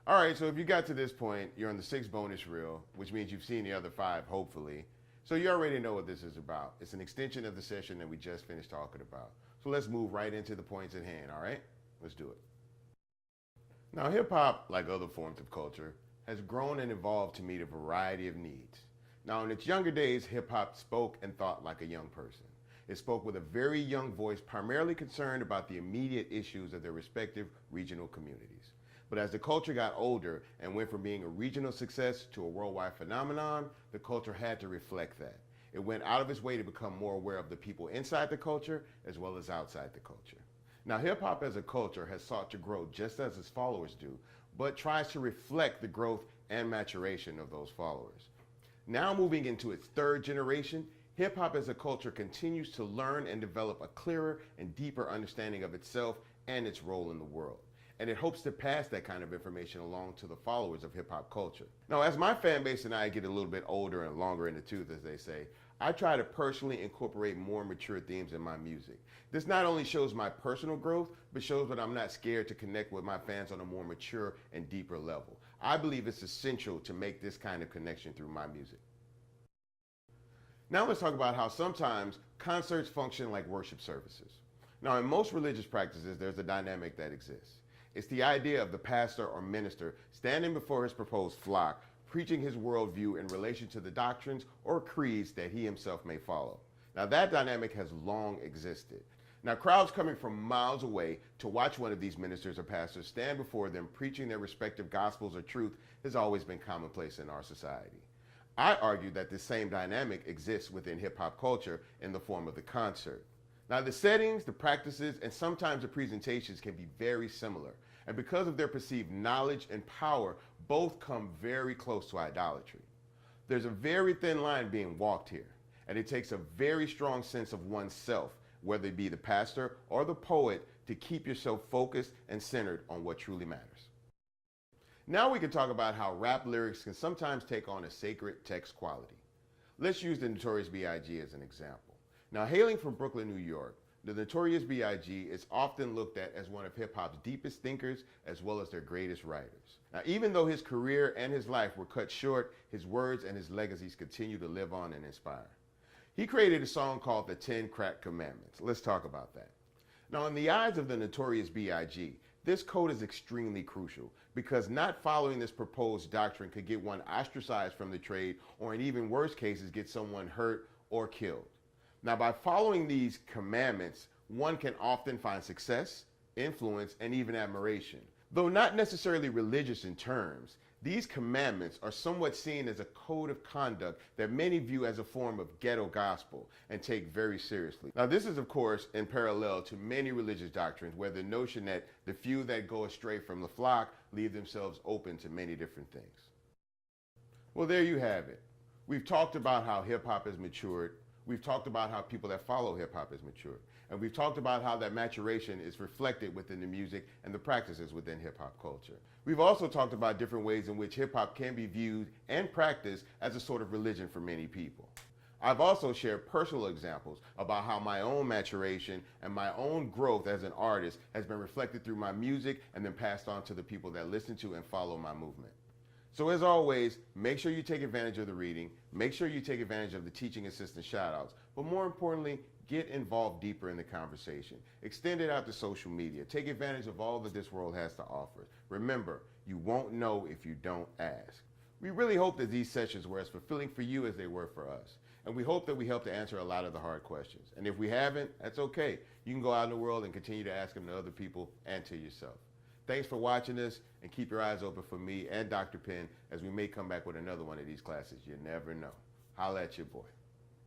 All right, so if you got to this point, you're on the sixth bonus reel, which means you've seen the other five, hopefully. So you already know what this is about. It's an extension of the session that we just finished talking about. So let's move right into the points at hand, all right? Let's do it. Now, hip hop, like other forms of culture, has grown and evolved to meet a variety of needs. Now, in its younger days, hip hop spoke and thought like a young person. It spoke with a very young voice, primarily concerned about the immediate issues of their respective regional communities. But as the culture got older and went from being a regional success to a worldwide phenomenon, the culture had to reflect that. It went out of its way to become more aware of the people inside the culture as well as outside the culture. Now, hip hop as a culture has sought to grow just as its followers do, but tries to reflect the growth and maturation of those followers. Now moving into its third generation, hip hop as a culture continues to learn and develop a clearer and deeper understanding of itself and its role in the world. And it hopes to pass that kind of information along to the followers of hip hop culture. Now, as my fan base and I get a little bit older and longer in the tooth, as they say, I try to personally incorporate more mature themes in my music. This not only shows my personal growth, but shows that I'm not scared to connect with my fans on a more mature and deeper level. I believe it's essential to make this kind of connection through my music. Now let's talk about how sometimes concerts function like worship services. Now, in most religious practices, there's a dynamic that exists. It's the idea of the pastor or minister standing before his proposed flock, preaching his worldview in relation to the doctrines or creeds that he himself may follow. Now, that dynamic has long existed. Now, crowds coming from miles away to watch one of these ministers or pastors stand before them preaching their respective gospels or truth has always been commonplace in our society. I argue that this same dynamic exists within hip-hop culture in the form of the concert. Now, the settings, the practices, and sometimes the presentations can be very similar. And because of their perceived knowledge and power, both come very close to idolatry. There's a very thin line being walked here, and it takes a very strong sense of oneself, whether it be the pastor or the poet, to keep yourself focused and centered on what truly matters. Now we can talk about how rap lyrics can sometimes take on a sacred text quality. Let's use the Notorious B.I.G. as an example. Now, hailing from Brooklyn, New York, the Notorious B.I.G. is often looked at as one of hip-hop's deepest thinkers as well as their greatest writers. Now, even though his career and his life were cut short, his words and his legacies continue to live on and inspire. He created a song called The 10 Crack Commandments. Let's talk about that. Now, in the eyes of the Notorious B.I.G., this code is extremely crucial because not following this proposed doctrine could get one ostracized from the trade or in even worse cases get someone hurt or killed. Now, by following these commandments, one can often find success, influence, and even admiration. Though not necessarily religious in terms, these commandments are somewhat seen as a code of conduct that many view as a form of ghetto gospel and take very seriously. Now, this is, of course, in parallel to many religious doctrines where the notion that the few that go astray from the flock leave themselves open to many different things. Well, there you have it. We've talked about how hip-hop has matured. We've talked about how people that follow hip-hop has matured. And we've talked about how that maturation is reflected within the music and the practices within hip-hop culture. We've also talked about different ways in which hip-hop can be viewed and practiced as a sort of religion for many people. I've also shared personal examples about how my own maturation and my own growth as an artist has been reflected through my music and then passed on to the people that listen to and follow my movement. So as always, make sure you take advantage of the reading, make sure you take advantage of the teaching assistant shoutouts, but more importantly, get involved deeper in the conversation. Extend it out to social media. Take advantage of all that this world has to offer. Remember, you won't know if you don't ask. We really hope that these sessions were as fulfilling for you as they were for us. And we hope that we help to answer a lot of the hard questions. And if we haven't, that's okay. You can go out in the world and continue to ask them to other people and to yourself. Thanks for watching this, and keep your eyes open for me and Dr. Penn as we may come back with another one of these classes. You never know. Holla at your boy.